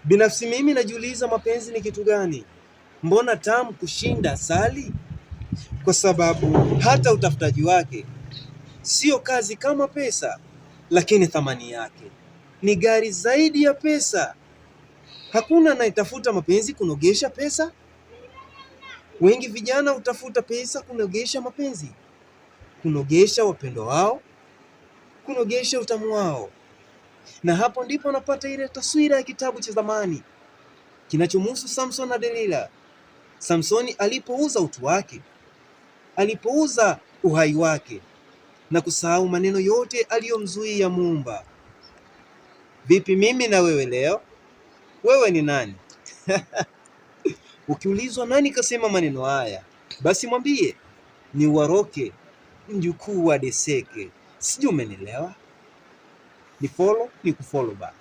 Binafsi mimi najiuliza mapenzi ni kitu gani? Mbona tamu kushinda asali? Kwa sababu hata utafutaji wake sio kazi kama pesa, lakini thamani yake ni ghali zaidi ya pesa. Hakuna anayetafuta mapenzi kunogesha pesa. Wengi vijana hutafuta pesa kunogesha mapenzi, kunogesha wapendo wao, kunogesha utamu wao. Na hapo ndipo napata ile taswira ya kitabu cha zamani kinachomhusu Samson na Delila. Samsoni alipouza utu wake, alipouza uhai wake na kusahau maneno yote aliyomzuia Muumba. Vipi mimi na wewe leo? Wewe ni nani? Ukiulizwa nani kasema maneno haya, basi mwambie ni Waroke, mjukuu wa Deseke. Sijui umenielewa? Ni kufollow back.